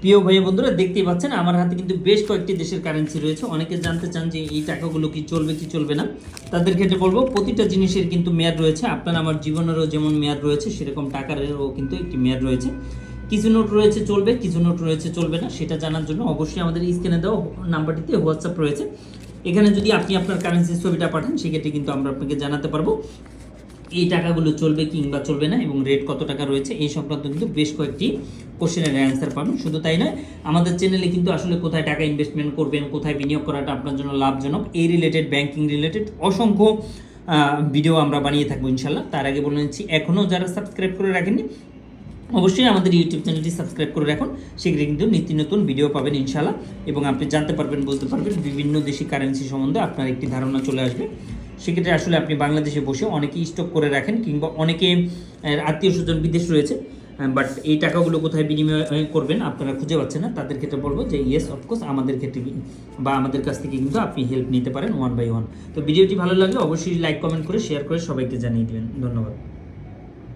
প্রিয় ভাই বন্ধুরা, দেখতেই পাচ্ছেন আমার হাতে কিন্তু বেশ কয়েকটি দেশের কারেন্সি রয়েছে। অনেকে জানতে চান যে এই টাকাগুলো কি চলবে কি চলবে না। তাদের ক্ষেত্রে বলবো প্রতিটা জিনিসের কিন্তু মেয়াদ রয়েছে। আপনার আমার জীবনেরও যেমন মেয়াদ রয়েছে, সেরকম টাকারও কিন্তু একটি মেয়াদ রয়েছে। কিছু নোট রয়েছে চলবে, কিছু নোট রয়েছে চলবে না। সেটা জানার জন্য অবশ্যই আমাদের স্ক্রিনে দেওয়া নাম্বারটিতে হোয়াটসঅ্যাপ রয়েছে। এখানে যদি আপনি আপনার কারেন্সির ছবিটা পাঠান, সেক্ষেত্রে কিন্তু আমরা আপনাকে জানাতে পারবো এই টাকাগুলো চলবে কিংবা চলবে না এবং রেট কত টাকা রয়েছে এই সংক্রান্ত কিন্তু বেশ কয়েকটি কোশ্চেনের অ্যান্সার পাবেন। শুধু তাই নয়, আমাদের চ্যানেলে কিন্তু আসলে কোথায় টাকা ইনভেস্টমেন্ট করবেন, কোথায় বিনিয়োগ করাটা আপনার জন্য লাভজনক, এই রিলেটেড ব্যাংকিং রিলেটেড অসংখ্য ভিডিও আমরা বানিয়ে থাকবো ইনশাল্লাহ। তার আগে বলে নিচ্ছি, এখনও যারা সাবস্ক্রাইব করে রাখেননি অবশ্যই আমাদের ইউটিউব চ্যানেলটি সাবস্ক্রাইব করে রাখুন। সেগুলি কিন্তু নিত্য নতুন ভিডিও পাবেন ইনশাল্লাহ, এবং আপনি জানতে পারবেন, বলতে পারবেন বিভিন্ন দেশি কারেন্সি সম্বন্ধে আপনার একটি ধারণা চলে আসবে। সেক্ষেত্রে আসলে আপনি বাংলাদেশে বসে অনেকেই স্টক করে রাখেন, কিংবা অনেকে আত্মীয় স্বজন বিদেশ রয়েছে, বাট এই টাকাগুলো কোথায় বিনিময় করবেন আপনারা খুঁজে পাচ্ছেন না। তাদের ক্ষেত্রে বলবো যে ইয়েস, অফকোর্স আমাদের ক্ষেত্রে বা আমাদের কাছ থেকে কিন্তু আপনি হেল্প নিতে পারেন 1 by 1। তো ভিডিওটি ভালো লাগলে অবশ্যই লাইক কমেন্ট করে শেয়ার করে সবাইকে জানিয়ে দেবেন। ধন্যবাদ।